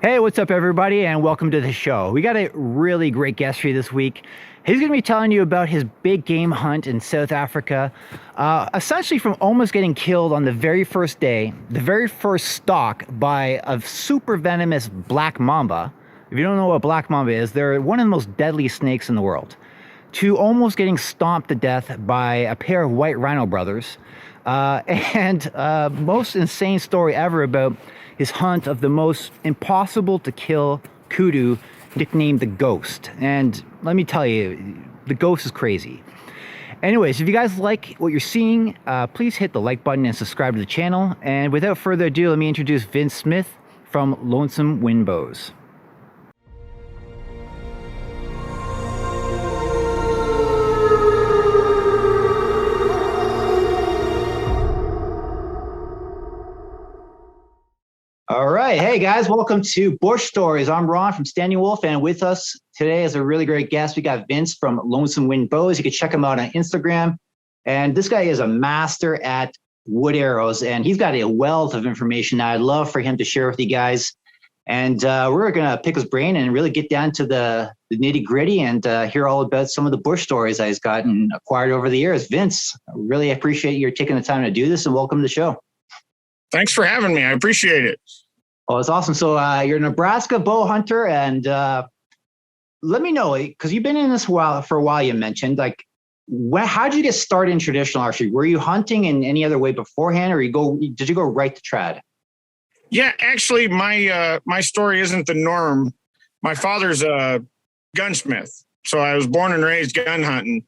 Hey, what's up, everybody, and welcome to the show. We got a really great guest for you this week. He's going to be telling you about his big game hunt in South Africa, essentially from almost getting killed on the very first day, the very first stalk by a super venomous black mamba. If you don't know what black mamba is, they're one of the most deadly snakes in the world. To almost getting stomped to death by a pair of white rhino brothers, and most insane story ever about his hunt of the most impossible to kill kudu, nicknamed the Ghost. And let me tell you, the Ghost is crazy. Anyways, if you guys like what you're seeing, please hit the like button and subscribe to the channel. And without further ado, let me introduce Vince Smith from Lonesome Wind Bows. All right. Hey, guys. Welcome to Bush Stories. I'm Ron from Standing Wolf, and with us today is a really great guest. We got Vince from Lonesome Wind Bows. You can check him out on Instagram. And this guy is a master at wood arrows, and he's got a wealth of information that I'd love for him to share with you guys. And we're going to pick his brain and really get down to the nitty gritty and hear all about some of the bush stories that he's gotten acquired over the years. Vince, I really appreciate you taking the time to do this, and welcome to the show. Thanks for having me. I appreciate it. Oh, it's awesome. So you're a Nebraska bow hunter, and let me know, because you've been in this for a while, you mentioned, like, how did you get started in traditional archery? Were you hunting in any other way beforehand, or did you go right to trad? Yeah, actually, my story isn't the norm. My father's a gunsmith, so I was born and raised gun hunting.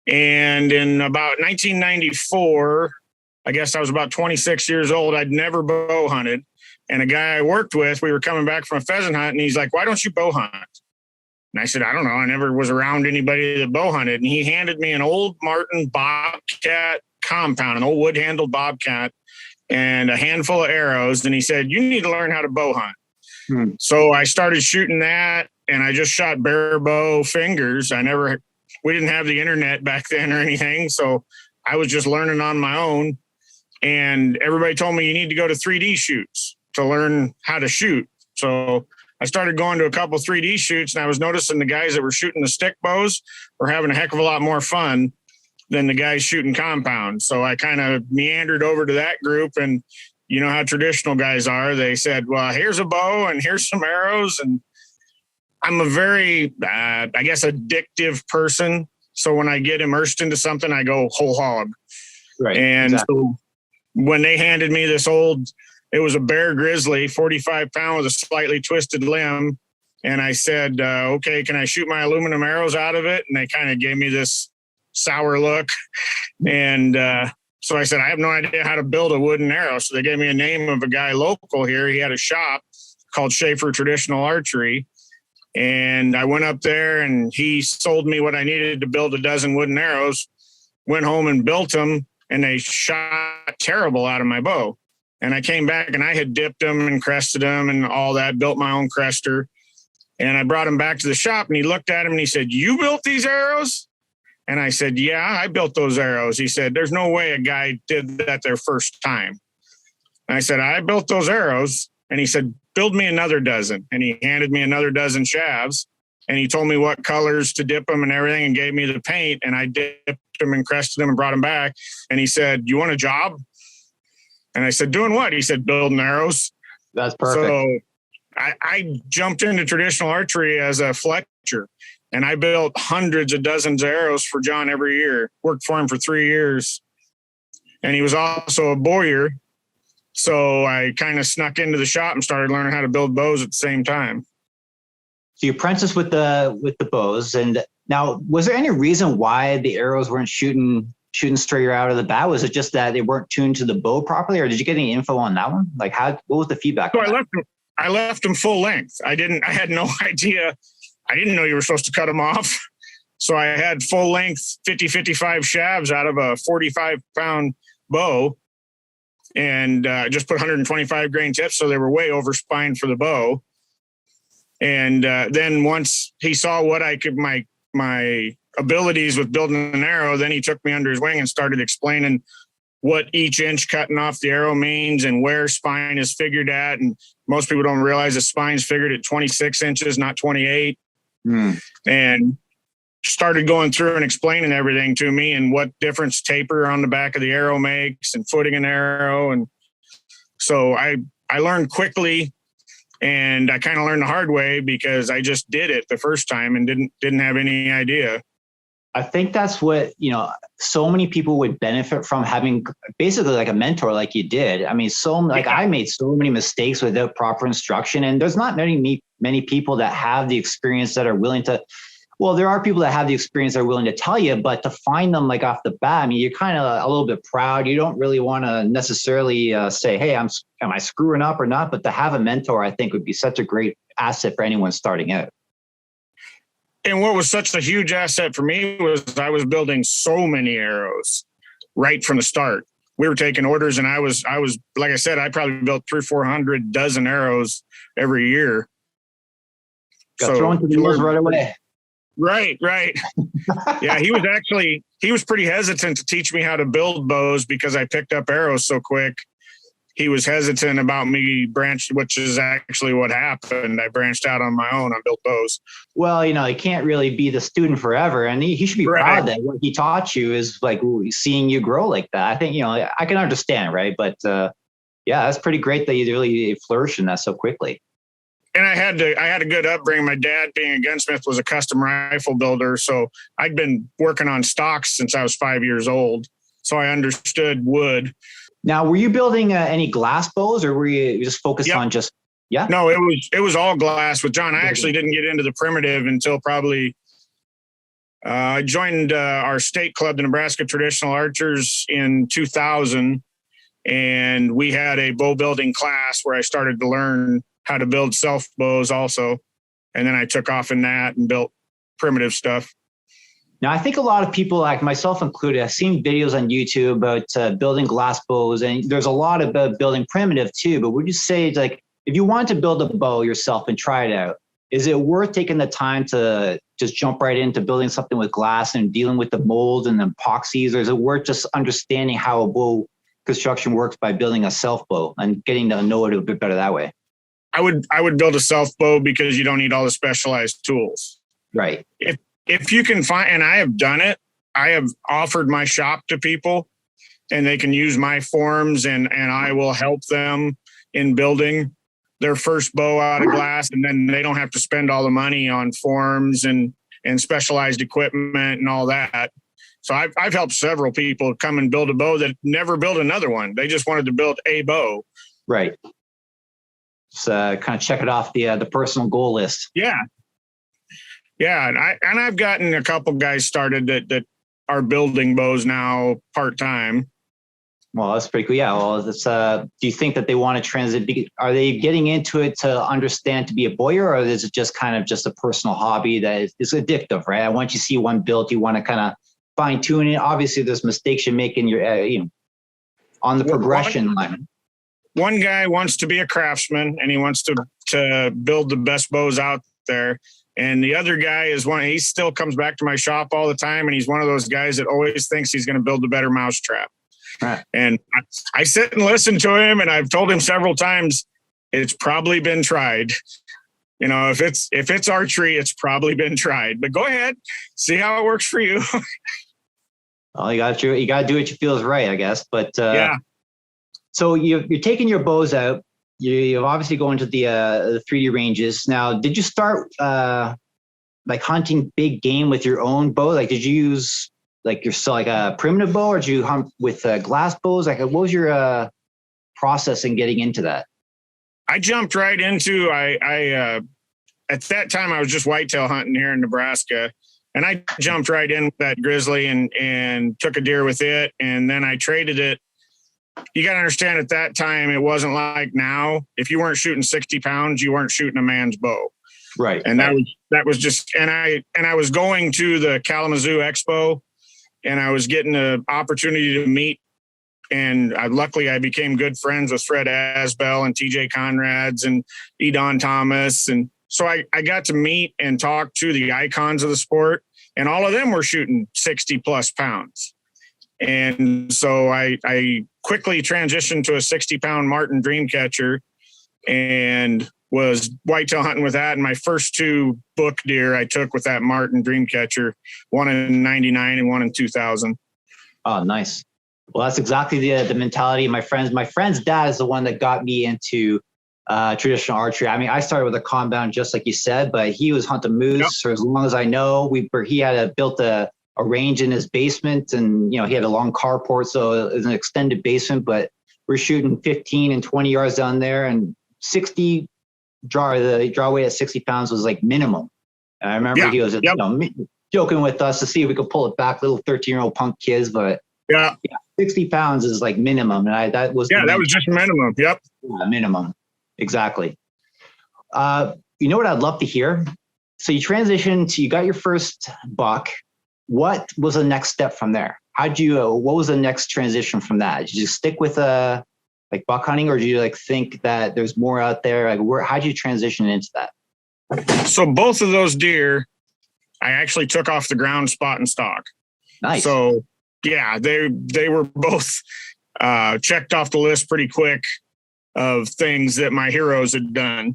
And in about 1994, I guess I was about 26 years old. I'd never bow hunted. And a guy I worked with, we were coming back from a pheasant hunt, and he's like, "Why don't you bow hunt?" And I said, "I don't know. I never was around anybody that bow hunted." And he handed me an old Martin Bobcat compound, an old wood-handled Bobcat, and a handful of arrows. And he said, "You need to learn how to bow hunt." So I started shooting that, and I just shot bare bow fingers. We didn't have the internet back then or anything. So I was just learning on my own. And everybody told me you need to go to 3D shoots to learn how to shoot. So I started going to a couple 3D shoots, and I was noticing the guys that were shooting the stick bows were having a heck of a lot more fun than the guys shooting compounds. So I kind of meandered over to that group, and you know how traditional guys are. They said, "Well, here's a bow and here's some arrows." And I'm a very, I guess, addictive person. So when I get immersed into something, I go whole hog. Right. And exactly. So when they handed me this it was a bear grizzly, 45 pound with a slightly twisted limb. And I said, "Okay, can I shoot my aluminum arrows out of it?" And they kind of gave me this sour look. And so I said, "I have no idea how to build a wooden arrow." So they gave me a name of a guy local here. He had a shop called Schaefer Traditional Archery. And I went up there, and he sold me what I needed to build a dozen wooden arrows, went home and built them, and they shot terrible out of my bow. And I came back, and I had dipped them and crested them and all that, built my own crester. And I brought him back to the shop, and he looked at him and he said, "You built these arrows?" And I said, "Yeah, I built those arrows." He said, "There's no way a guy did that their first time." And I said, "I built those arrows." And he said, "Build me another dozen." And he handed me another dozen shavs, and he told me what colors to dip them and everything, and gave me the paint. And I dipped them and crested them and brought them back. And he said, "You want a job?" And I said, "Doing what?" He said, "Building arrows." That's perfect. So I jumped into traditional archery as a Fletcher, and I built hundreds of dozens of arrows for John every year. Worked for him for 3 years. And he was also a bowyer. So I kind of snuck into the shop and started learning how to build bows at the same time. So you apprenticed with the bows, and now, was there any reason why the arrows weren't shooting straight out of the bat? Was it just that they weren't tuned to the bow properly, or did you get any info on that one? Like, what was the feedback? So I left them full length. I had no idea. I didn't know you were supposed to cut them off. So I had full length 50-55 shavs out of a 45 pound bow, and just put 125 grain tips. So they were way over spine for the bow. And then once he saw what I could, my abilities with building an arrow, then he took me under his wing and started explaining what each inch cutting off the arrow means and where spine is figured at. And most people don't realize the spine's figured at 26 inches, not 28. And started going through and explaining everything to me and what difference taper on the back of the arrow makes and footing an arrow. And so I learned quickly, and I kind of learned the hard way because I just did it the first time and didn't have any idea. I think that's what, so many people would benefit from having basically like a mentor like you did. I mean, I made so many mistakes without proper instruction, and there's not many people that have the experience that are willing to, well, there are people that have the experience that are willing to tell you, but to find them like off the bat, I mean, you're kind of a little bit proud. You don't really want to necessarily say, hey, am I screwing up or not? But to have a mentor, I think would be such a great asset for anyone starting out. And what was such a huge asset for me was I was building so many arrows right from the start. We were taking orders, and I was, like I said, I probably built 300-400 dozen arrows every year. Got thrown to the wolves right away. Right. Yeah, he was pretty hesitant to teach me how to build bows because I picked up arrows so quick. He was hesitant about me which is actually what happened. I branched out on my own. I built bows. Well, he can't really be the student forever, and he should be proud that what he taught you is like seeing you grow like that. I think, I can understand, right? But yeah, that's pretty great that you really flourished in that so quickly. And I had a good upbringing. My dad, being a gunsmith, was a custom rifle builder. So I'd been working on stocks since I was 5 years old. So I understood wood. Now, were you building any glass bows, or were you just focused on just, yeah? No, it was all glass with John. I actually didn't get into the primitive until probably I joined our state club, the Nebraska Traditional Archers, in 2000. And we had a bow building class where I started to learn how to build self bows also. And then I took off in that and built primitive stuff. Now, I think a lot of people, like myself included, have seen videos on YouTube about building glass bows, and there's a lot about building primitive too. But would you say, like, if you want to build a bow yourself and try it out, is it worth taking the time to just jump right into building something with glass and dealing with the molds and the epoxies, or is it worth just understanding how a bow construction works by building a self bow and getting to know it a bit better that way? I would build a self bow because you don't need all the specialized tools. Right. If you can find, and I have done it, I have offered my shop to people, and they can use my forms, and I will help them in building their first bow out of glass, and then they don't have to spend all the money on forms and specialized equipment and all that. So I've helped several people come and build a bow that never built another one. They just wanted to build a bow. Right. So kind of check it off the personal goal list. Yeah. And I've gotten a couple guys started that are building bows now part-time. Well, that's pretty cool. Yeah. Well, it's, do you think that they want to transit? Are they getting into it to understand to be a bowyer, or is it just kind of just a personal hobby that is addictive, right? Once you see one built, you want to kind of fine tune it. Obviously there's mistakes you make in your, on the progression line. One guy wants to be a craftsman, and he wants to build the best bows out there. And the other guy he still comes back to my shop all the time. And he's one of those guys that always thinks he's going to build a better mousetrap. Right. And I sit and listen to him, and I've told him several times, it's probably been tried. If it's archery, it's probably been tried, but go ahead, see how it works for you. Well, you got to do what you feel is right, I guess. But yeah. So you're taking your bows out. You're obviously going to the 3D ranges. Now, did you start like hunting big game with your own bow? Like, did you use like a primitive bow, or did you hunt with glass bows? Like, what was your process in getting into that? I jumped right into I at that time I was just whitetail hunting here in Nebraska, and I jumped right in with that grizzly and took a deer with it, and then I traded it. You got to understand, at that time, it wasn't like now. If you weren't shooting 60 pounds, you weren't shooting a man's bow. Right. And that was just, and I was going to the Kalamazoo Expo, and I was getting an opportunity to meet. And luckily I became good friends with Fred Asbell and TJ Conrads and Edon Thomas. And so I got to meet and talk to the icons of the sport, and all of them were shooting 60 plus pounds. And so I quickly transitioned to a 60-pound Martin Dreamcatcher and was whitetail hunting with that. And my first 2 book deer I took with that Martin Dreamcatcher, one in 99 and one in 2000. Oh, nice. Well, that's exactly the mentality of my friends. My friend's dad is the one that got me into traditional archery. I mean, I started with a compound, just like you said, but he was hunting moose for as long as I know. He had built a range in his basement, and he had a long carport, so it was an extended basement. But we're shooting 15 and 20 yards down there, and 60 the draw weight at 60 pounds was like minimum. And I remember he was joking with us to see if we could pull it back, little 13-year-old punk kids, but 60 pounds is like minimum. And that was just minimum. Yep. Yeah, minimum. Exactly. You know what I'd love to hear? So you transitioned to, you got your first buck. What was the next step from there? What was the next transition from that? Did you stick with like buck hunting, or do you like think that there's more out there? Like how'd you transition into that? So both of those deer, I actually took off the ground spot and stock. Nice. So yeah, they were both checked off the list pretty quick of things that my heroes had done.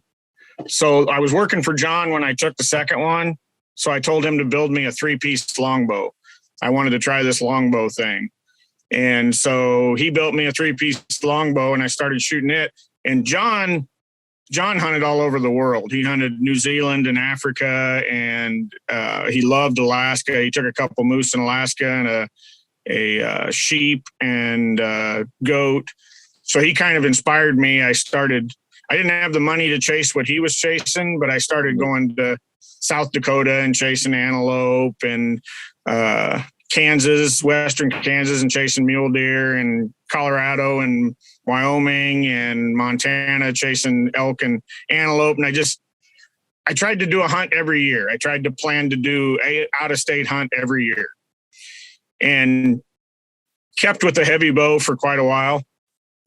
So I was working for John when I took the second one. So I told him to build me a 3-piece longbow. I wanted to try this longbow thing. And so he built me a 3-piece longbow, and I started shooting it. And John hunted all over the world. He hunted New Zealand and Africa, and he loved Alaska. He took a couple moose in Alaska and a sheep and goat. So he kind of inspired me. I didn't have the money to chase what he was chasing, but I started going to South Dakota and chasing antelope, and Kansas, Western Kansas, and chasing mule deer, and Colorado and Wyoming and Montana chasing elk and antelope. And I tried to do a hunt every year. I tried to plan to do a out-of-state hunt every year, and kept with the heavy bow for quite a while.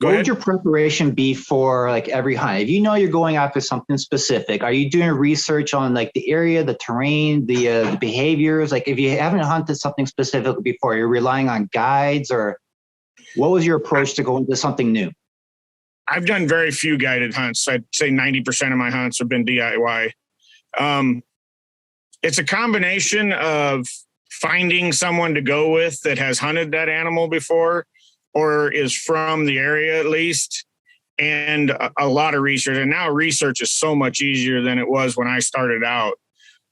What would your preparation be for like every hunt? If you know you're going after something specific, are you doing research on like the area, the terrain, the behaviors? Like if you haven't hunted something specific before, you're relying on guides, or what was your approach to go into something new? I've done very few guided hunts. I'd say 90% of my hunts have been DIY. It's a combination of finding someone to go with that has hunted that animal before, or is from the area at least, and a lot of research. And now research is so much easier than it was when I started out.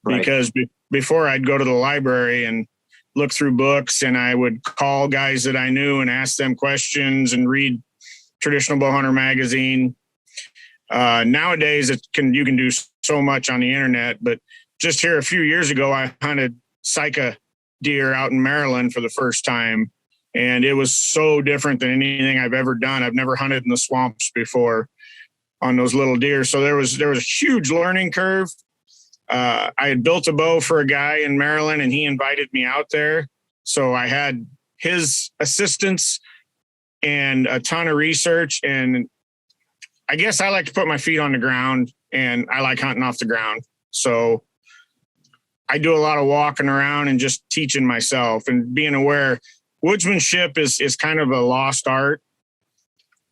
Right. Because before I'd go to the library and look through books, and I would call guys that I knew and ask them questions and read Traditional Bowhunter magazine. Nowadays you can do so much on the internet, but just here a few years ago, I hunted Sika deer out in Maryland for the first time. And it was so different than anything I've ever done. I've never hunted in the swamps before on those little deer. So there was a huge learning curve. I had built a bow for a guy in Maryland, and he invited me out there. So I had his assistance and a ton of research. And I guess I like to put my feet on the ground, and I like hunting off the ground. So I do a lot of walking around and just teaching myself and being aware. Woodsmanship is kind of a lost art,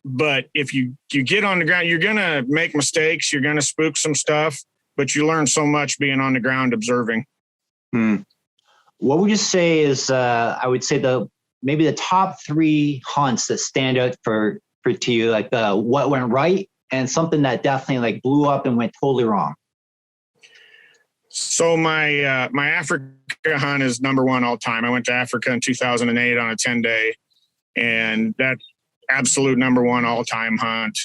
but if you get on the ground, you're going to make mistakes. You're going to spook some stuff, but you learn so much being on the ground observing. What would you say is, I would say maybe the top 3 hunts that stand out for to you, like what went right and something that definitely like blew up and went totally wrong? So my Africa hunt is number 1 all time. I went to Africa in 2008 on a 10-day, and that's absolute number 1 all time hunt.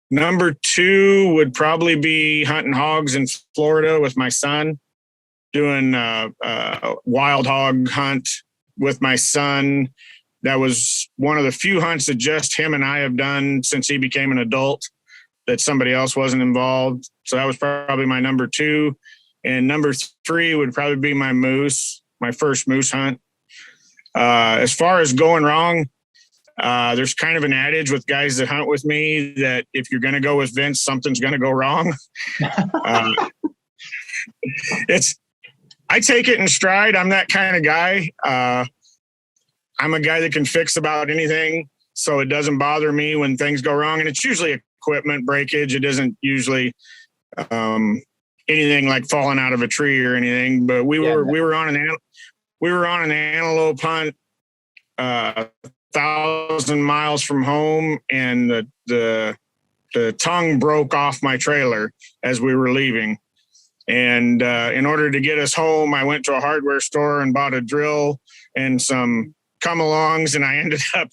Number 2 would probably be hunting hogs in Florida with my son, doing a wild hog hunt with my son. That was one of the few hunts that just him and I have done since he became an adult, that somebody else wasn't involved. So that was probably my number 2. And number 3 would probably be my first moose hunt. As far as going wrong, there's kind of an adage with guys that hunt with me that if you're going to go with Vince, something's going to go wrong. I take it in stride. I'm that kind of guy. I'm a guy that can fix about anything, so it doesn't bother me when things go wrong. And it's usually equipment breakage. It isn't usually anything like falling out of a tree or anything. But we were on an antelope hunt, 1,000 miles from home, and the tongue broke off my trailer as we were leaving. And in order to get us home, I went to a hardware store and bought a drill and some come-alongs, and I ended up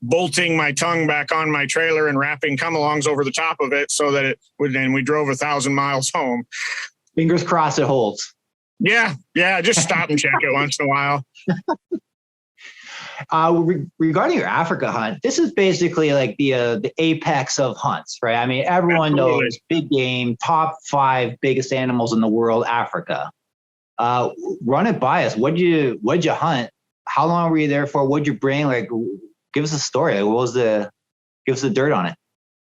bolting my tongue back on my trailer and wrapping come-alongs over the top of it so that it would, and we drove 1,000 miles home. Fingers crossed it holds. Yeah. Just stop and check it once in a while. Regarding your Africa hunt, this is basically like the apex of hunts, right? I mean, everyone knows big game, top 5 biggest animals in the world, Africa. Run it by us. What'd you hunt? How long were you there for? What'd you bring? Like, give us a story. Give us the dirt on it.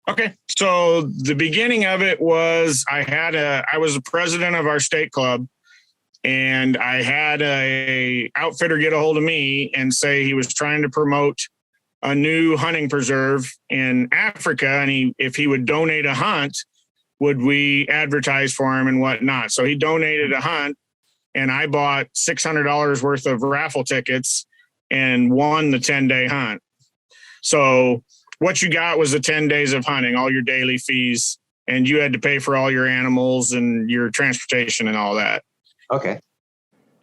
Okay. So the beginning of it was I was the president of our state club, and I had a outfitter get a hold of me and say he was trying to promote a new hunting preserve in Africa. And if he would donate a hunt, would we advertise for him and whatnot? So he donated a hunt, and I bought $600 worth of raffle tickets and won the 10-day hunt. So what you got was the 10 days of hunting, all your daily fees, and you had to pay for all your animals and your transportation and all that. Okay.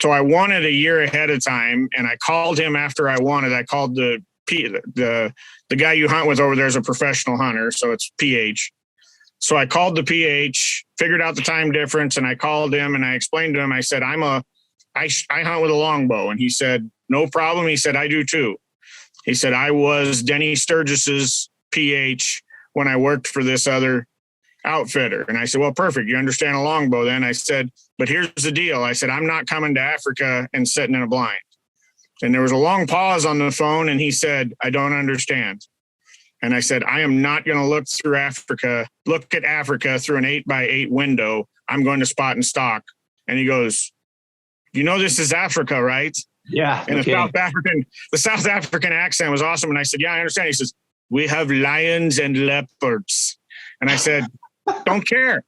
So I won it a year ahead of time, and I called him after I won it. I called the guy you hunt with over there is a professional hunter, so it's PH. So I called the PH, figured out the time difference, and I called him and I explained to him. I said, I hunt with a longbow, and he said, no problem. He said, I do too. He said, I was Denny Sturgis's PH when I worked for this other outfitter. And I said, well, perfect. You understand a longbow then? I said, but here's the deal. I said, I'm not coming to Africa and sitting in a blind. And there was a long pause on the phone, and he said, I don't understand. And I said, I am not going to look at Africa through an 8x8 window. I'm going to spot and stock. And he goes, you know, this is Africa, right? Yeah. And the South African accent was awesome. And I said, yeah, I understand. He says, we have lions and leopards. And I said, don't care.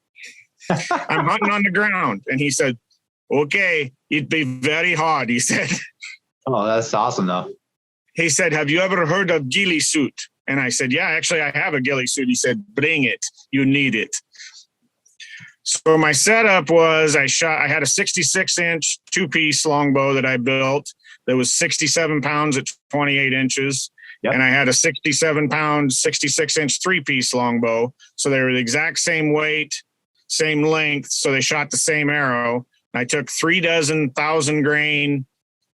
I'm hunting on the ground. And he said, okay, it'd be very hard. He said, oh, that's awesome though. He said, have you ever heard of ghillie suit? And I said, yeah, actually I have a ghillie suit. He said, bring it. You need it. So my setup was I had a 66-inch 2-piece longbow that I built that was 67 pounds at 28 inches. Yep. And I had a 67-pound, 66-inch 3-piece longbow. So they were the exact same weight, same length. So they shot the same arrow. I took 3 dozen 1,000-grain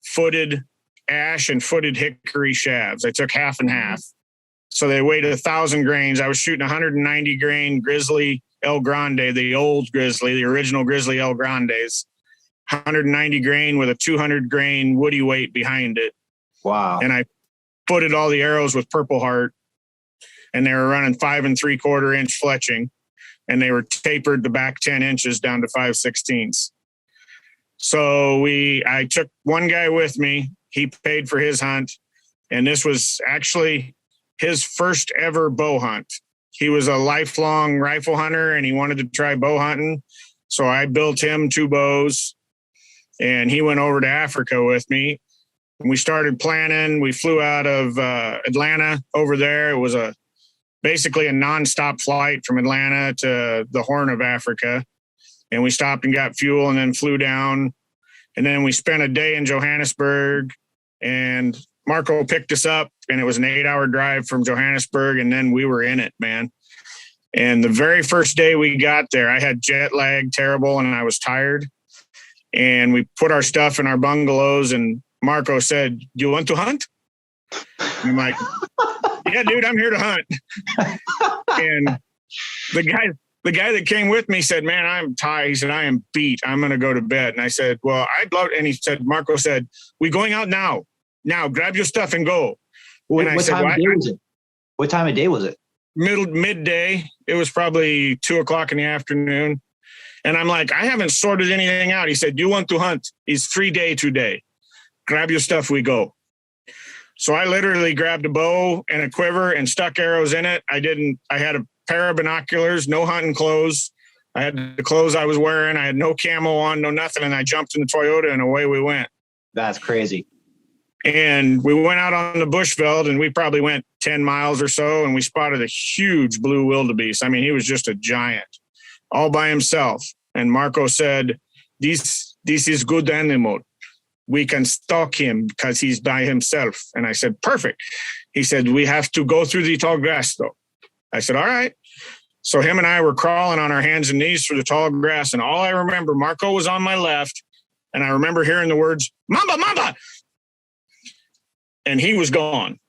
footed ash and footed hickory shafts. I took half and half. So they weighed 1,000 grains. I was shooting 190-grain grizzly El Grande, the old grizzly, the original grizzly El Grandes, 190 grain with a 200-grain woody weight behind it. Wow. And I footed all the arrows with Purple Heart, and they were running 5 3/4-inch fletching, and they were tapered the back 10 inches down to 5/16. So I took one guy with me. He paid for his hunt, and this was actually his first ever bow hunt. He was a lifelong rifle hunter, and he wanted to try bow hunting. So I built him 2 bows, and he went over to Africa with me. And we started planning. We flew out of Atlanta over there. It was basically a nonstop flight from Atlanta to the Horn of Africa. And we stopped and got fuel and then flew down. And then we spent a day in Johannesburg, and Marco picked us up, and it was an 8-hour drive from Johannesburg. And then we were in it, man. And the very first day we got there, I had jet lag terrible, and I was tired. And we put our stuff in our bungalows, and Marco said, do you want to hunt? And I'm like, yeah, dude, I'm here to hunt. And the guy that came with me said, man, I'm tired. He said, I am beat. I'm going to go to bed. And I said, well, I'd love it. And he said, Marco said, we going out now. Now, grab your stuff and go. What time of day was it? What time of day was it? Midday. It was probably 2:00 in the afternoon. And I'm like, I haven't sorted anything out. He said, you want to hunt? It's 3 day today. Grab your stuff, we go. So I literally grabbed a bow and a quiver and stuck arrows in it. I had a pair of binoculars, no hunting clothes. I had the clothes I was wearing. I had no camo on, no nothing. And I jumped in the Toyota and away we went. That's crazy. And we went out on the bushveld and we probably went 10 miles or so. And we spotted a huge blue wildebeest. I mean, he was just a giant all by himself. And Marco said, this is good animal. We can stalk him because he's by himself. And I said, perfect. He said, we have to go through the tall grass though. I said, all right. So him and I were crawling on our hands and knees through the tall grass. And all I remember, Marco was on my left. And I remember hearing the words, mamba, mamba. And he was gone.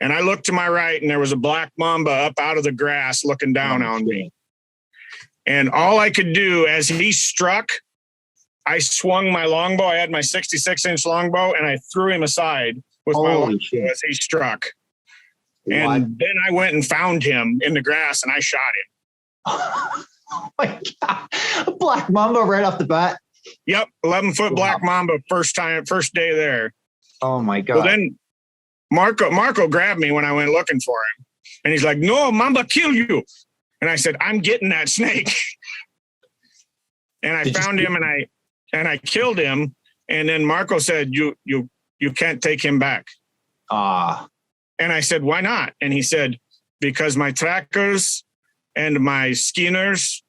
And I looked to my right and there was a black mamba up out of the grass looking down on me. And all I could do as he struck, I swung my longbow. I had my 66-inch longbow and I threw him aside with my longbow as he struck. And then I went and found him in the grass and I shot him. Oh my God. A black mamba right off the bat. Yep. 11-foot black mamba first day there. Oh my God. Well, then Marco grabbed me when I went looking for him. And he's like, no, mamba kill you. And I said, I'm getting that snake. And I found him and I killed him. And then Marco said, you can't take him back. And I said, why not? And he said, because my trackers and my skinners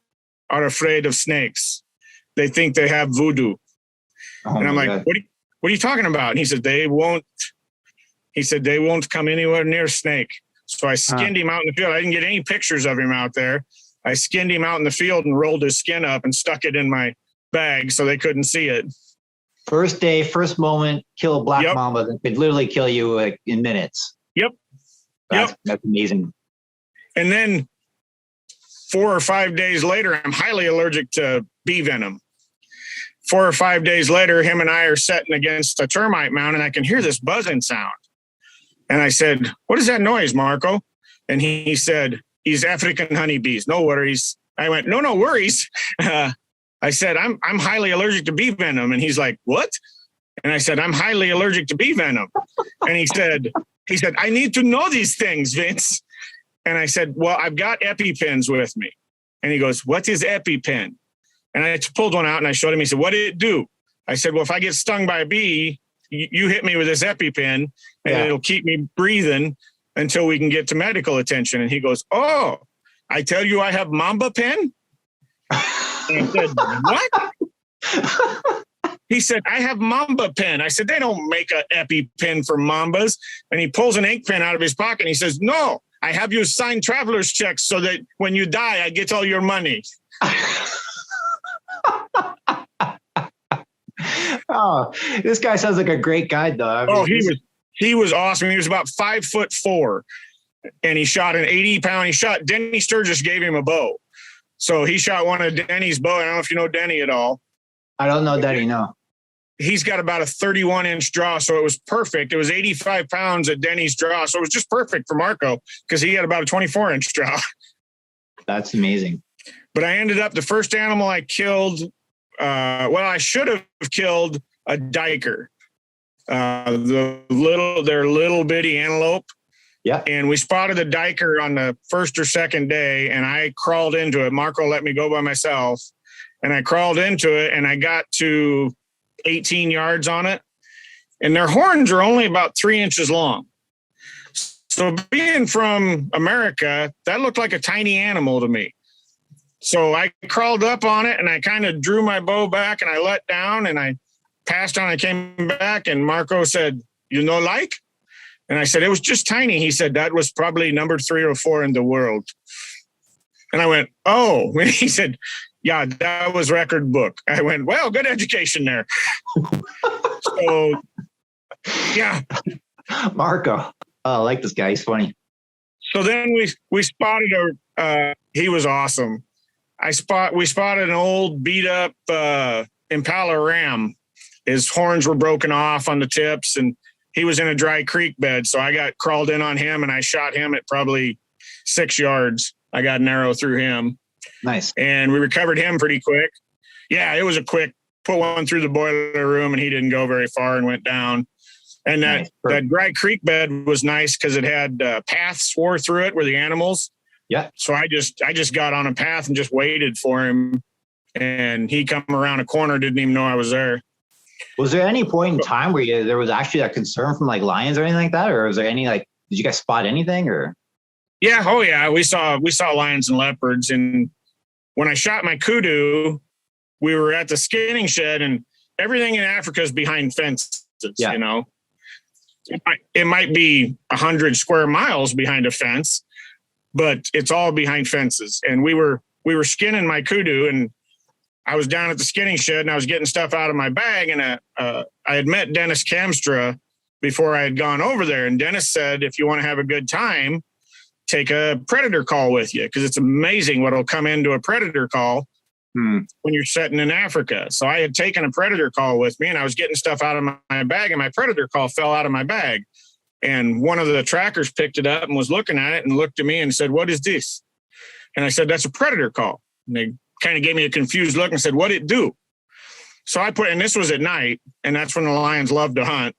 are afraid of snakes. They think they have voodoo. And I'm like, what are you talking about? And he said, they won't come anywhere near snake. So I skinned him out in the field. I didn't get any pictures of him out there. I skinned him out in the field and rolled his skin up and stuck it in my bag so they couldn't see it. First day, first moment, kill a black mamba that could literally kill you in minutes. Yep. That's amazing. And then 4 or 5 days later, I'm highly allergic to bee venom. 4 or 5 days later, him and I are sitting against a termite mound and I can hear this buzzing sound. And I said, what is that noise, Marco? And he said, he's African honeybees. No worries. I went, no worries. I said, I'm highly allergic to bee venom. And he's like, what? And I said, I'm highly allergic to bee venom. And he said, I need to know these things, Vince. And I said, well, I've got EpiPens with me. And he goes, what is EpiPen? And I pulled one out and I showed him. He said, what did it do? I said, well, if I get stung by a bee, you hit me with this EpiPen and it'll keep me breathing until we can get to medical attention. And he goes, oh, I tell you, I have Mamba pen. And I said, what? He said, I have Mamba pen. I said, they don't make an EpiPen for Mambas. And he pulls an ink pen out of his pocket and he says, no, I have you sign traveler's checks so that when you die, I get all your money. Oh, this guy sounds like a great guy, though. I mean, he was awesome. He was about 5'4", and he shot an 80-pound. Denny Sturgis gave him a bow, so he shot one of Denny's bow. I don't know if you know Denny at all. I don't know Denny. No. He's got about a 31-inch draw, so it was perfect. It was 85 pounds at Denny's draw, so it was just perfect for Marco because he had about a 24-inch draw. That's amazing. But I ended up the first animal I killed. I should have killed a diker, their little bitty antelope. Yeah. And we spotted the diker on the first or second day, and I crawled into it. Marco let me go by myself, and I crawled into it, and I got to 18 yards on it, and their horns are only about 3 inches long. So being from America, that looked like a tiny animal to me. So I crawled up on it and I kind of drew my bow back and I let down and I passed on. I came back and Marco said, you know, like? And I said, it was just tiny. He said, that was probably number 3 or 4 in the world. And I went, oh, and he said, yeah, that was record book. I went, well, good education there. So, yeah. Marco. Oh, I like this guy. He's funny. So then we spotted he was awesome. We spotted an old beat up Impala ram. His horns were broken off on the tips and he was in a dry creek bed. So I crawled in on him and I shot him at probably 6 yards. I got an arrow through him. Nice. And we recovered him pretty quick. Yeah, it was a quick, put one through the boiler room, and he didn't go very far and went down. And that dry creek bed was nice because it had paths wore through it where the animals. Yeah. So I just got on a path and just waited for him, and he come around a corner, didn't even know I was there. Was there any point in time where there was actually a concern from like lions or anything like that, or was there any did you guys spot anything or? Yeah, oh yeah, we saw lions and leopards, and when I shot my kudu, we were at the skinning shed, and everything in Africa is behind fences. Yeah. You know, it might be 100 square miles behind a fence, but it's all behind fences. And we were skinning my kudu, and I was down at the skinning shed, and I was getting stuff out of my bag, and I had met Dennis Kamstra before I had gone over there, and Dennis said, if you want to have a good time, take a predator call with you, because it's amazing what'll come into a predator call when you're setting in Africa. So I had taken a predator call with me, and I was getting stuff out of my bag, and my predator call fell out of my bag. And one of the trackers picked it up and was looking at it and looked at me and said, "What is this?" And I said, "That's a predator call." And they kind of gave me a confused look and said, "What'd it do?" So I and this was at night, and that's when the lions love to hunt.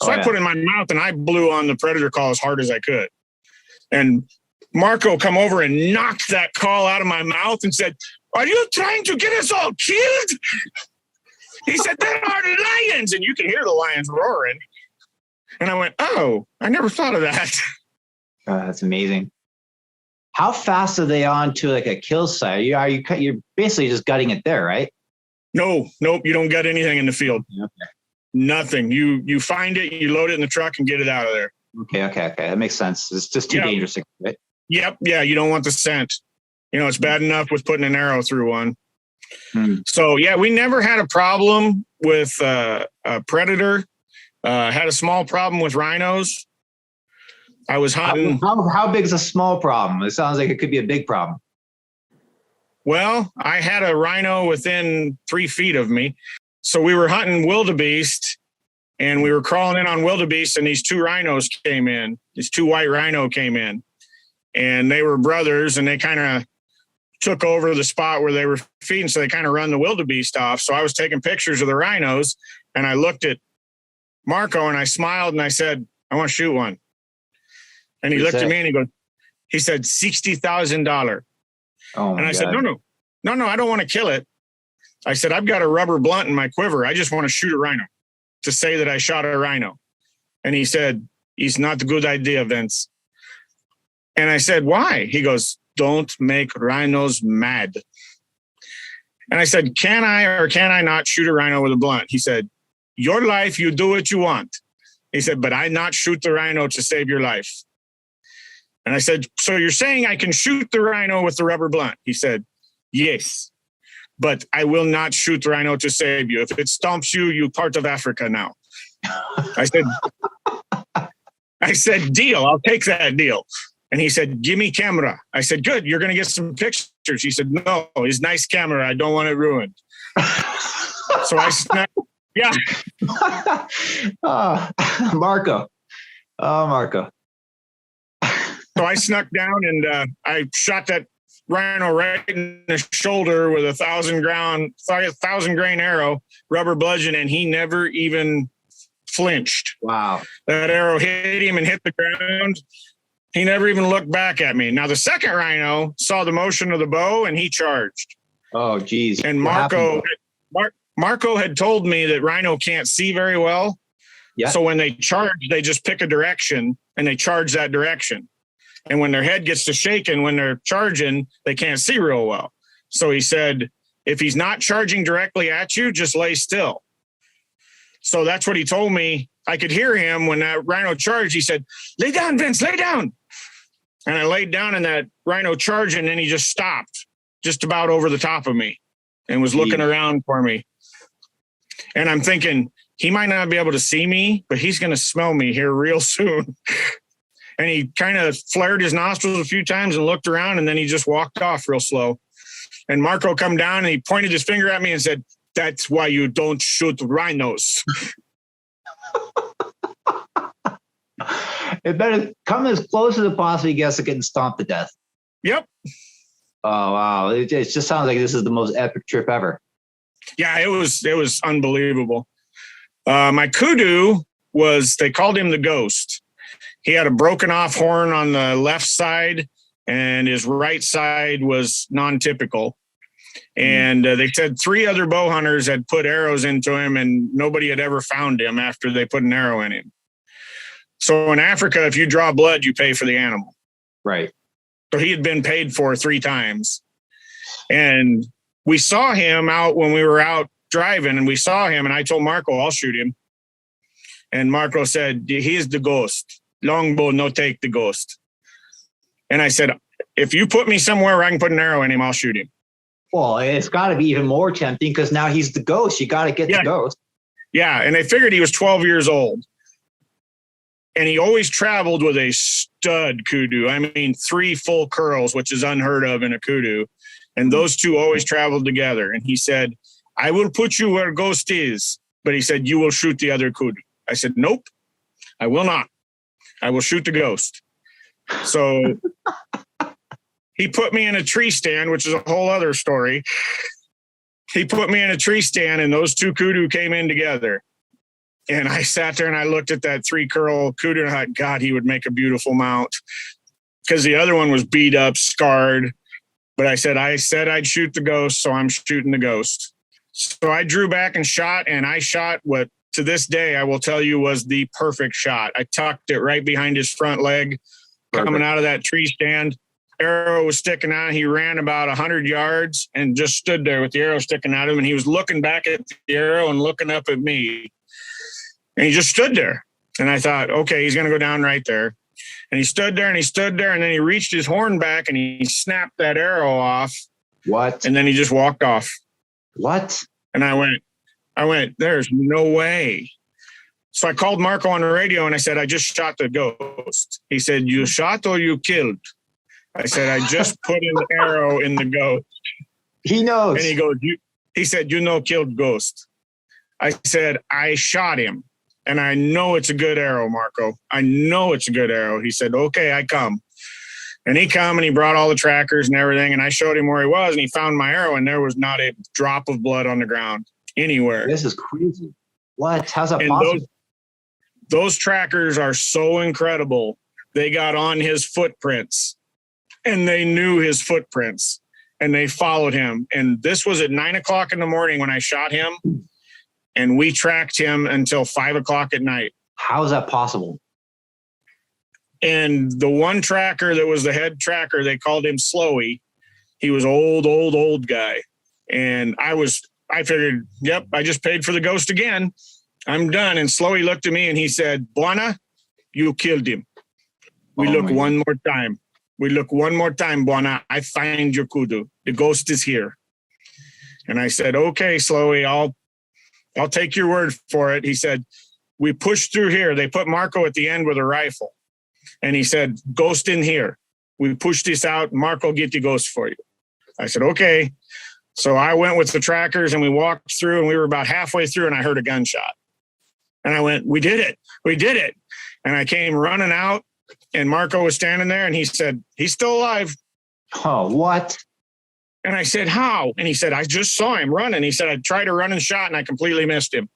So I put it in my mouth, and I blew on the predator call as hard as I could. And Marco come over and knocked that call out of my mouth and said, "Are you trying to get us all killed?" He said, "There are lions." And you can hear the lions roaring. And I went, "Oh, I never thought of that." That's amazing. How fast are they on to like a kill site? You're basically just gutting it there, right? Nope. You don't gut anything in the field. Okay. Nothing. You find it, you load it in the truck and get it out of there. Okay. That makes sense. It's just too dangerous, right? Yep. Yeah. You don't want the scent. You know, it's bad enough with putting an arrow through one. So yeah, we never had a problem with a predator. Had a small problem with rhinos. I was hunting. How big is a small problem? It sounds like it could be a big problem. Well, I had a rhino within 3 feet of me. So we were hunting wildebeest, and we were crawling in on wildebeest, and these two rhinos came in. These two white rhino came in, and they were brothers, and they kind of took over the spot where they were feeding. So they kind of run the wildebeest off. So I was taking pictures of the rhinos, and I looked at Marco and I smiled and I said, "I want to shoot one." And he looked at me and he said, $60,000. Oh, and I said, no, I don't want to kill it. I said, "I've got a rubber blunt in my quiver. I just want to shoot a rhino to say that I shot a rhino." And he said, "It's not a good idea, Vince." And I said, "Why?" He goes, "Don't make rhinos mad." And I said, "Can I or can I not shoot a rhino with a blunt?" He said, "Your life, you do what you want." He said, "But I not shoot the rhino to save your life." And I said, "So you're saying I can shoot the rhino with the rubber blunt?" He said, "Yes, but I will not shoot the rhino to save you. If it stomps you, you're part of Africa now." I said, "Deal, I'll take that deal." And he said, "Give me camera." I said, "Good, you're going to get some pictures." He said, "No, it's nice camera. I don't want it ruined." So I snapped. Yeah. Marco. Oh, Marco. So I snuck down and I shot that rhino right in the shoulder with a 1,000 grain arrow, rubber bludgeon, and he never even flinched. Wow. That arrow hit him and hit the ground. He never even looked back at me. Now the second rhino saw the motion of the bow and he charged. Oh, geez. And Marco had told me that rhino can't see very well. Yeah. So when they charge, they just pick a direction and they charge that direction. And when their head gets to shaking, when they're charging, they can't see real well. So he said, if he's not charging directly at you, just lay still. So that's what he told me. I could hear him when that rhino charged. He said, "Lay down, Vince, lay down." And I laid down and that rhino charged, and then he just stopped just about over the top of me and was looking around for me. And I'm thinking, he might not be able to see me, but he's going to smell me here real soon. And he kind of flared his nostrils a few times and looked around, and then he just walked off real slow. And Marco come down and he pointed his finger at me and said, "That's why you don't shoot rhinos." It better come as close as it possibly gets to getting stomped to death. Yep. Oh, wow. It just sounds like this is the most epic trip ever. Yeah, it was unbelievable. My kudu they called him the Ghost. He had a broken off horn on the left side, and his right side was non-typical. And they said 3 other bow hunters had put arrows into him, and nobody had ever found him after they put an arrow in him. So in Africa, if you draw blood, you pay for the animal. Right. So he had been paid for 3 times. And we saw him out when we were out driving, and we saw him, and I told Marco, I'll shoot him. And Marco said, he's the Ghost. Longbow, no take the Ghost. And I said, if you put me somewhere where I can put an arrow in him, I'll shoot him. Well, it's got to be even more tempting because now he's the Ghost. You got to get the Ghost. Yeah, and they figured he was 12 years old. And he always traveled with a stud kudu. I mean, 3 full curls, which is unheard of in a kudu. And those 2 always traveled together. And he said, I will put you where Ghost is. But he said, you will shoot the other kudu. I said, nope, I will not. I will shoot the Ghost. So he put me in a tree stand, which is a whole other story. He put me in a tree stand, and those 2 kudu came in together. And I sat there and I looked at that 3 curl kudu, and I thought, God, he would make a beautiful mount. Because the other one was beat up, scarred. But I said I'd shoot the Ghost, so I'm shooting the Ghost. So I drew back and I shot what, to this day, I will tell you, was the perfect shot. I tucked it right behind his front leg, coming out of that tree stand. Arrow was sticking out. He ran about 100 yards and just stood there with the arrow sticking out of him. And he was looking back at the arrow and looking up at me. And he just stood there. And I thought, okay, he's going to go down right there. And he stood there and he stood there. And then he reached his horn back and he snapped that arrow off. What? And then he just walked off. What? And I went, there's no way. So I called Marco on the radio and I said, I just shot the Ghost. He said, you shot or you killed? I said, I just put an arrow in the Ghost. He knows. And he goes, he said, killed Ghost. I said, I shot him. And I know it's a good arrow, Marco. I know it's a good arrow. He said, okay, I come. And he come and he brought all the trackers and everything. And I showed him where he was and he found my arrow and there was not a drop of blood on the ground anywhere. This is crazy. What? How's that possible? Those trackers are so incredible. They got on his footprints and they knew his footprints and they followed him. And this was at 9 o'clock in the morning when I shot him. And we tracked him until 5 o'clock at night. How is that possible? And the one tracker that was the head tracker, they called him Slowy. He was old guy. And I figured, yep, I just paid for the Ghost again. I'm done. And Slowy looked at me and he said, Buana, you killed him. We look one more time. Buana. I find your kudu. The Ghost is here. And I said, okay, Slowy, I'll take your word for it. He said, we pushed through here. They put Marco at the end with a rifle. And he said, Ghost in here. We pushed this out. Marco, get the Ghost for you. I said, okay. So I went with the trackers and we walked through and we were about halfway through and I heard a gunshot. And I went, we did it. And I came running out and Marco was standing there and he said, he's still alive. Oh, what? And I said, how? And he said, I just saw him running. He said, I tried to run and shot and I completely missed him.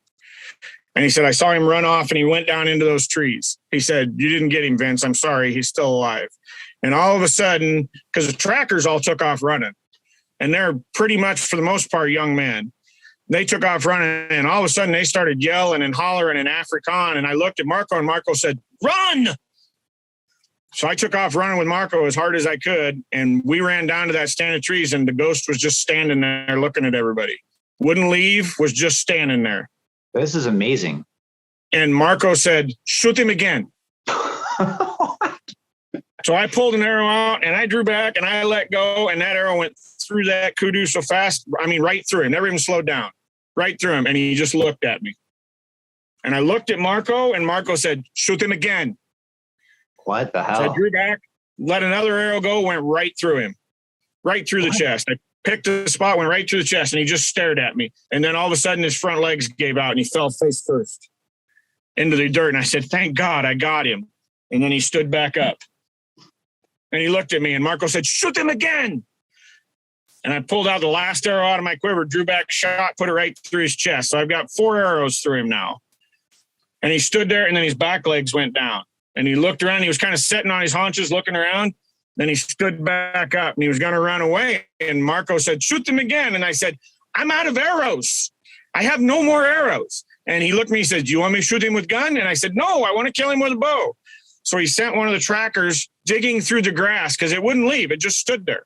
And he said, I saw him run off and he went down into those trees. He said, you didn't get him, Vince. I'm sorry. He's still alive. And all of a sudden, because the trackers all took off running and they're pretty much for the most part, young men. They took off running and all of a sudden they started yelling and hollering in Afrikaans. And I looked at Marco and Marco said, run. So I took off running with Marco as hard as I could. And we ran down to that stand of trees and the Ghost was just standing there looking at everybody. Wouldn't leave, was just standing there. This is amazing. And Marco said, shoot him again. So I pulled an arrow out and I drew back and I let go. And that arrow went through that kudu so fast. I mean, right through him, never even slowed down, right through him. And he just looked at me. And I looked at Marco and Marco said, shoot him again. What the hell? So I drew back, let another arrow go, went right through him, right through the chest. I picked a spot, went right through the chest, and he just stared at me. And then all of a sudden, his front legs gave out, and he fell face first into the dirt. And I said, thank God I got him. And then he stood back up. And he looked at me, and Marco said, shoot him again. And I pulled out the last arrow out of my quiver, drew back, shot, put it right through his chest. So I've got 4 arrows through him now. And he stood there, and then his back legs went down. And he looked around. He was kind of sitting on his haunches, looking around. Then he stood back up, and he was going to run away. And Marco said, shoot them again. And I said, I'm out of arrows. I have no more arrows. And he looked at me, he said, do you want me to shoot him with gun? And I said, no, I want to kill him with a bow. So he sent one of the trackers digging through the grass because it wouldn't leave. It just stood there.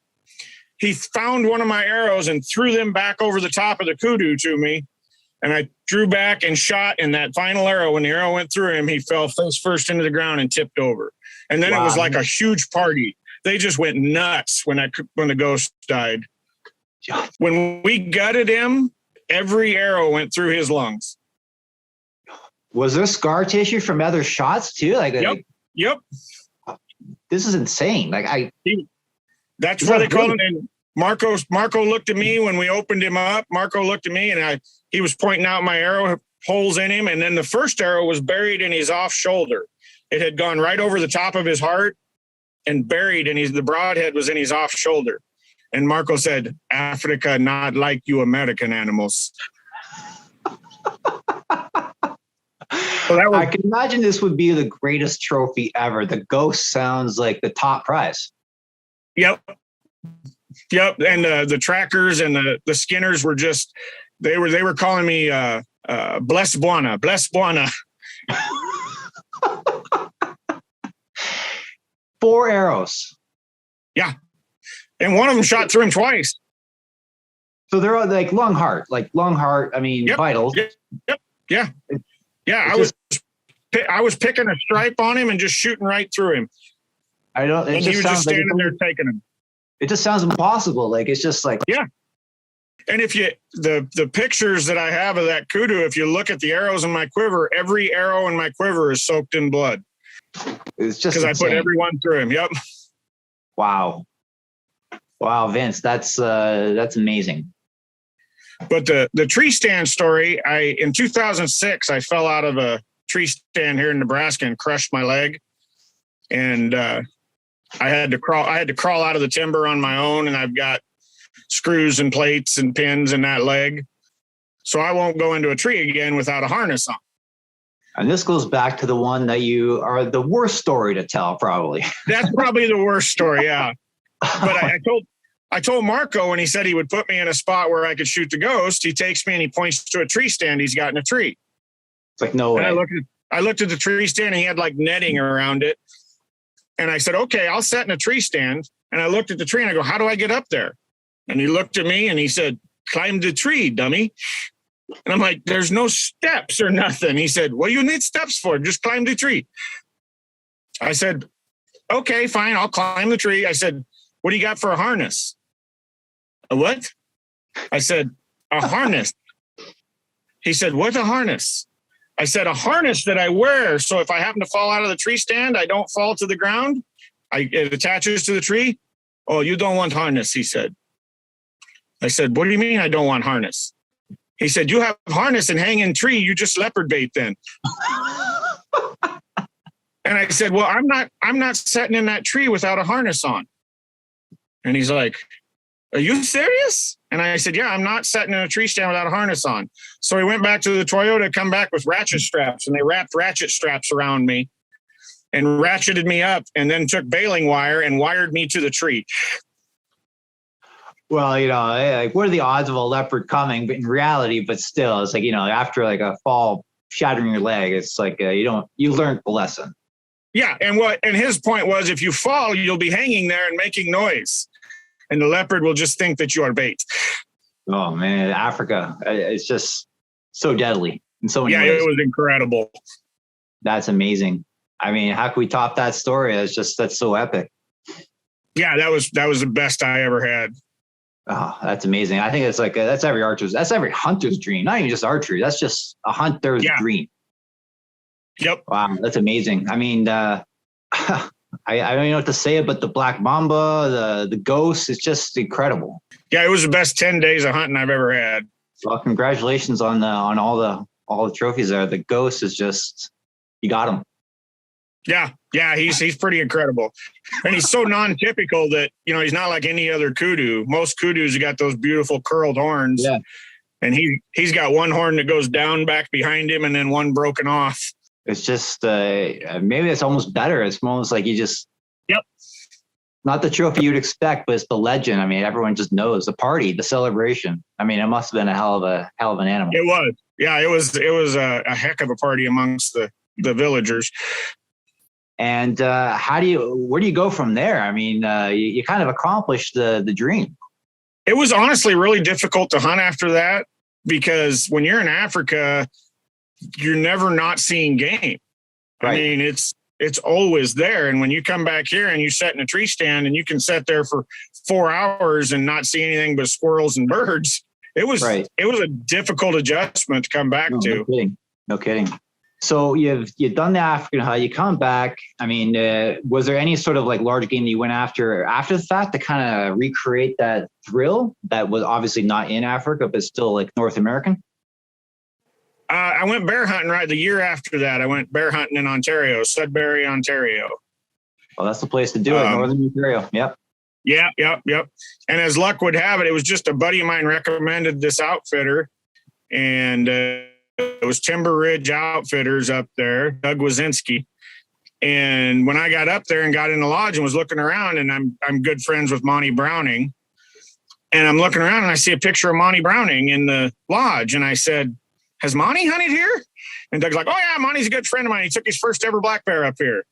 He found one of my arrows and threw them back over the top of the kudu to me. And I drew back and shot, and that final arrow, when the arrow went through him, he fell face first into the ground and tipped over. And then It was like a huge party. They just went nuts when the ghost died. When we gutted him, every arrow went through his lungs. Was there scar tissue from other shots too? Yep. This is insane. That's why they call him. And Marco looked at me when we opened him up. Marco looked at me, and he was pointing out my arrow holes in him. And then the first arrow was buried in his off shoulder. It had gone right over the top of his heart and buried in the broadhead was in his off shoulder. And Marco said, Africa, not like you American animals. I can imagine this would be the greatest trophy ever. The ghost sounds like the top prize. Yep. And the trackers and the skinners were just, they were calling me Bless Buana. 4 arrows. Yeah. And one of them shot through him twice. So they're all like long heart. I mean, vitals. Yep. Yeah. I was picking a stripe on him and just shooting right through him. And he was just standing there taking him. It just sounds impossible. It's just like, yeah. And if the pictures that I have of that kudu, if you look at the arrows in my quiver, every arrow in my quiver is soaked in blood. It's just because I put every one through him. Yep. Wow, Vince, that's amazing. But the tree stand story, in 2006, I fell out of a tree stand here in Nebraska and crushed my leg. And I had to crawl out of the timber on my own, and I've got screws and plates and pins in that leg. So I won't go into a tree again without a harness on. And this goes back to the one that you are the worst story to tell, probably. That's probably the worst story, yeah. But I told Marco when he said he would put me in a spot where I could shoot the ghost, he takes me and he points to a tree stand he's got in a tree. It's like, no way. And I looked at the tree stand, and he had like netting around it. And I said, okay, I'll set in a tree stand. And I looked at the tree and I go, how do I get up there? And he looked at me and he said, climb the tree, dummy. And I'm like, there's no steps or nothing. He said, what do you need steps for? Just climb the tree. I said, okay, fine, I'll climb the tree. I said, what do you got for a harness? A what? I said, a harness. He said, what's a harness? I said, a harness that I wear. So if I happen to fall out of the tree stand, I don't fall to the ground. It attaches to the tree. Oh, you don't want harness, he said. I said, what do you mean I don't want harness? He said, you have harness and hang in tree. You just leopard bait then. And I said, well, I'm not sitting in that tree without a harness on. And he's like, are you serious? And I said, yeah, I'm not sitting in a tree stand without a harness on. So he went back to the Toyota, come back with ratchet straps, and they wrapped ratchet straps around me and ratcheted me up, and then took baling wire and wired me to the tree. Well, what are the odds of a leopard coming? But in reality, but still, it's like, after like a fall, shattering your leg, it's like you learned the lesson. Yeah, and his point was, if you fall, you'll be hanging there and making noise, and the leopard will just think that you are bait. Oh man, Africa, it's just so deadly in so many ways. Yeah, it was incredible. That's amazing. I mean, how can we top that story? That's so epic. Yeah, that was the best I ever had. Oh, that's amazing. I think it's like, that's every hunter's dream, not even just archery. That's just a hunter's dream. Yep. Wow. That's amazing. I mean, I don't even know what to say about the black mamba, the ghost. It's just incredible. Yeah. It was the best 10 days of hunting I've ever had. Well, congratulations on all the trophies there. The ghost is just, you got them. Yeah, he's pretty incredible, and he's so non-typical that he's not like any other kudu. Most kudus you got those beautiful curled horns, Yeah. and he's got one horn that goes down back behind him, and then one broken off. It's just maybe it's almost better. It's almost like you just not the trophy you'd expect, but it's the legend. I mean, everyone just knows the party, the celebration. I mean, it must have been a hell of an animal. It was, yeah, it was a heck of a party amongst the villagers. And where do you go from there? I mean, you kind of accomplished the dream. It was honestly really difficult to hunt after that, because when you're in Africa, you're never not seeing game. Right. I mean, it's always there. And when you come back here and you sit in a tree stand and you can sit there for 4 hours and not see anything but squirrels and birds, it was a difficult adjustment to come back to. No kidding. So you've done the African hunt, you come back. I mean, was there any sort of like large game that you went after the fact to kind of recreate that thrill that was obviously not in Africa, but still like North American? I went bear hunting right the year after that. I went bear hunting in Ontario, Sudbury, Ontario. Well, that's the place to do it, Northern Ontario. Yep. Yep. And as luck would have it, it was just a buddy of mine recommended this outfitter, and it was Timber Ridge Outfitters up there, Doug Wazinski. And when I got up there and got in the lodge and was looking around, and I'm good friends with Monty Browning, and I'm looking around and I see a picture of Monty Browning in the lodge, and I said, "Has Monty hunted here?" And Doug's like, "Oh yeah, Monty's a good friend of mine. He took his first ever black bear up here."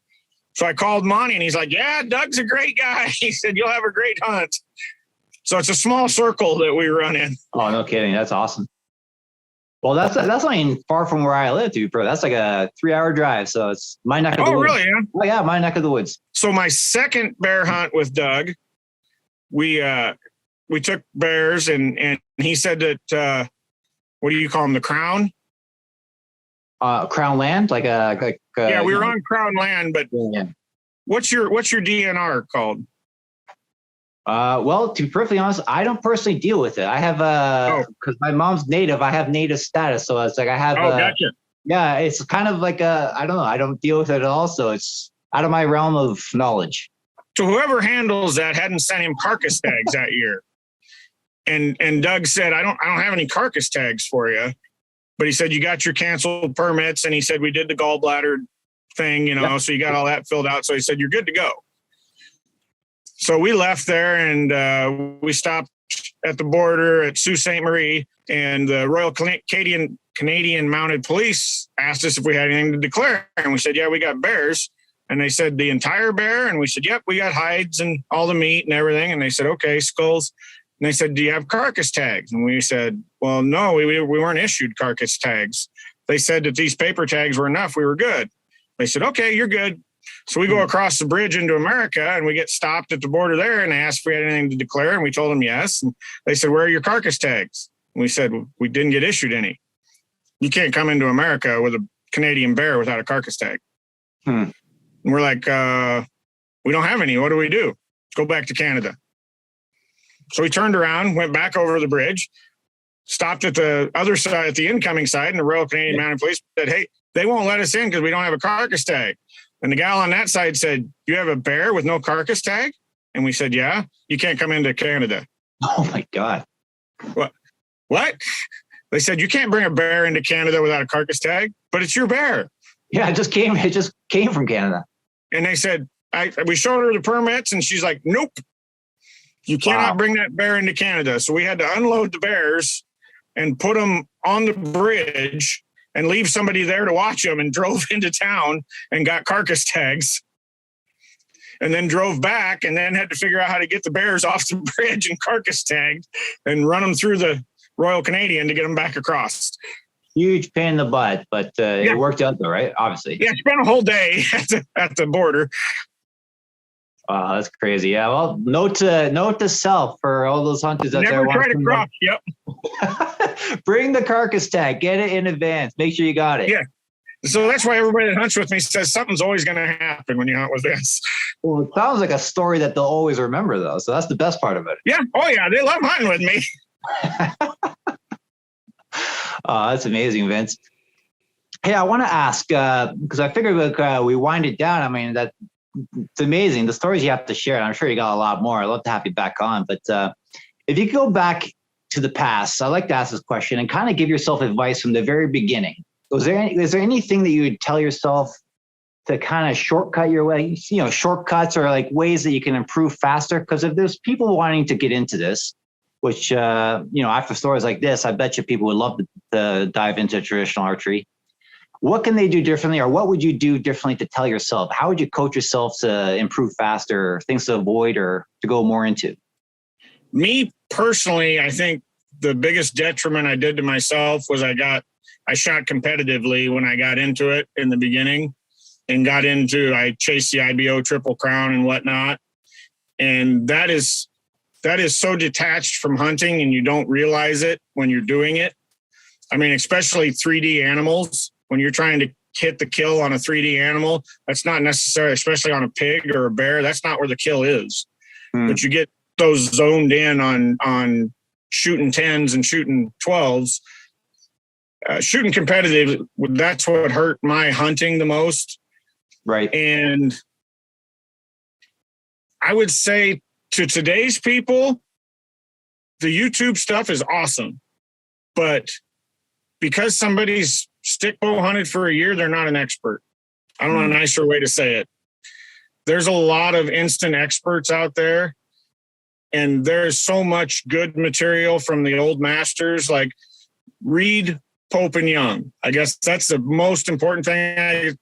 So I called Monty, and he's like, "Yeah, Doug's a great guy." He said, "You'll have a great hunt." So it's a small circle that we run in. Oh, no kidding. That's awesome. Well, that's not even far from where I live, to be fair. That's like a 3-hour drive. So it's my neck of the woods. Oh, really? Yeah? Oh, yeah, my neck of the woods. So my second bear hunt with Doug, we took bears, and he said that, what do you call them? The Crown? Crown land? Yeah, we were on Crown land, but what's your DNR called? Well, to be perfectly honest, I don't personally deal with it. I have because my mom's native, I have native status. So it's like I have gotcha. Yeah, it's kind of like I don't know, I don't deal with it at all. So it's out of my realm of knowledge. So whoever handles that hadn't sent him carcass tags that year. And Doug said, I don't have any carcass tags for you. But he said, you got your canceled permits. And he said, we did the gallbladder thing, so you got all that filled out. So he said, you're good to go. So we left there, and we stopped at the border at Sault Ste. Marie, and the Royal Canadian Mounted Police asked us if we had anything to declare. And we said, yeah, we got bears. And they said, the entire bear? And we said, yep, we got hides and all the meat and everything. And they said, okay, skulls. And they said, do you have carcass tags? And we said, well, no, we weren't issued carcass tags. They said that these paper tags were enough. We were good. They said, okay, you're good. So we go across the bridge into America, and we get stopped at the border there, and they asked if we had anything to declare, and we told them yes. And they said, where are your carcass tags? And we said, we didn't get issued any. You can't come into America with a Canadian bear without a carcass tag. And we're like, we don't have any. What do we do? Let's go back to Canada. So we turned around, went back over the bridge, stopped at the other side, at the incoming side, and the Royal Canadian Mounted Police said, hey, they won't let us in because we don't have a carcass tag. And the gal on that side said, you have a bear with no carcass tag? And we said, yeah, you can't come into Canada. Oh my God. What? They said, you can't bring a bear into Canada without a carcass tag, but it's your bear. Yeah, it just came from Canada. And they said, we showed her the permits, and she's like, nope, you cannot bring that bear into Canada. So we had to unload the bears and put them on the bridge and leave somebody there to watch them, and drove into town and got carcass tags, and then drove back, and then had to figure out how to get the bears off the bridge and carcass tagged and run them through the Royal Canadian to get them back across. Huge pain in the butt, but it worked out though, right? Obviously. Yeah, spent a whole day at the border. Wow, that's crazy. Yeah, well, note to self for all those hunters out there. Never try to cross. Yep. Bring the carcass tag. Get it in advance. Make sure you got it. Yeah. So that's why everybody that hunts with me says something's always going to happen when you hunt with this. Well, it sounds like a story that they'll always remember, though. So that's the best part of it. Yeah. Oh, yeah. They love hunting with me. Oh, that's amazing, Vince. Hey, I want to ask, because I figured we wind it down. I mean, it's amazing. The stories you have to share. I'm sure you got a lot more. I'd love to have you back on. But if you could go back to the past, I like to ask this question and kind of give yourself advice from the very beginning. Is there anything that you would tell yourself to kind of shortcut your way, shortcuts or like ways that you can improve faster? Because if there's people wanting to get into this, which, after stories like this, I bet you people would love to dive into traditional archery. What can they do differently, or what would you do differently to tell yourself? How would you coach yourself to improve faster, things to avoid or to go more into? Me personally, I think the biggest detriment I did to myself was I shot competitively when I got into it in the beginning and I chased the IBO Triple Crown and whatnot. And that is so detached from hunting, and you don't realize it when you're doing it. I mean, especially 3D animals. When you're trying to hit the kill on a 3D animal, that's not necessary, especially on a pig or a bear. That's not where the kill is. But you get those zoned in on shooting 10s and shooting 12s. Shooting competitive, that's what hurt my hunting the most. Right. And I would say to today's people, the YouTube stuff is awesome. But because somebody's stick bow hunted for a year, they're not an expert. I don't know a nicer way to say it. There's a lot of instant experts out there, and there's so much good material from the old masters. Like, read Pope and Young. I guess that's the most important thing.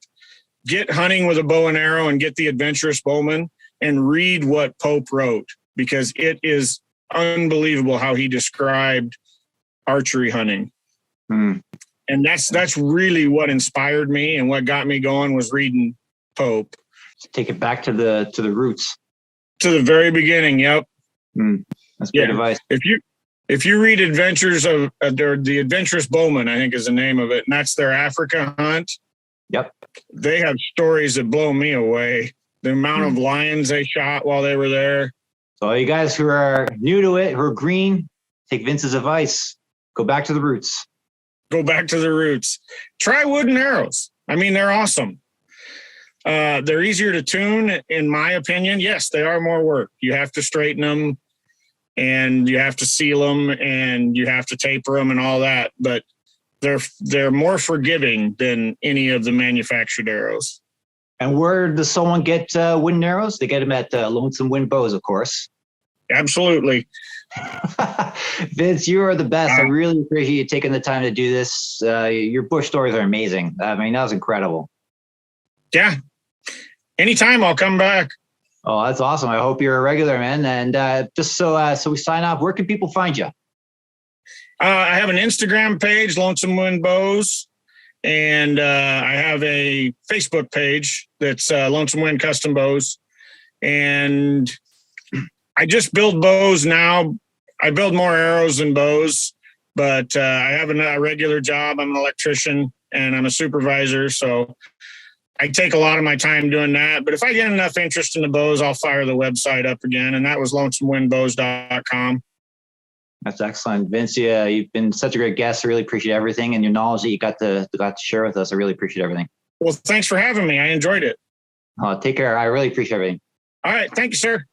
Get hunting with a bow and arrow and get the Adventurous Bowman and read what Pope wrote, because it is unbelievable how he described archery hunting. And that's really what inspired me, and what got me going was reading Pope. Take it back to the roots. To the very beginning. Yep. That's great advice. If you read Adventures of the Adventurous Bowman, I think is the name of it, and that's their Africa hunt. Yep. They have stories that blow me away. The amount of lions they shot while they were there. So you guys who are new to it, who are green, take Vince's advice. Go back to the roots. Go back to the roots. Try wooden arrows. I mean, they're awesome. They're easier to tune, in my opinion. Yes, they are more work. You have to straighten them, and you have to seal them, and you have to taper them and all that. But they're more forgiving than any of the manufactured arrows. And where does someone get wooden arrows? They get them at Lonesome Wind Bows, of course. Absolutely. Vince, you are the best. I really appreciate you taking the time to do this. Your bush stories are amazing. I mean, that was incredible. Yeah. Anytime, I'll come back. Oh, that's awesome. I hope you're a regular, man. And just so we sign off, where can people find you? I have an Instagram page, Lonesome Wind Bows, and I have a Facebook page that's Lonesome Wind Custom Bows. And I just build bows now. I build more arrows than bows, but I have a regular job. I'm an electrician and I'm a supervisor, so I take a lot of my time doing that. But if I get enough interest in the bows, I'll fire the website up again, and that was lonesomewindbows.com. That's excellent. Vince, yeah, you've been such a great guest. I really appreciate everything and your knowledge that you got to share with us. I really appreciate everything. Well, thanks for having me. I enjoyed it. Take care. I really appreciate everything. All right. Thank you, sir.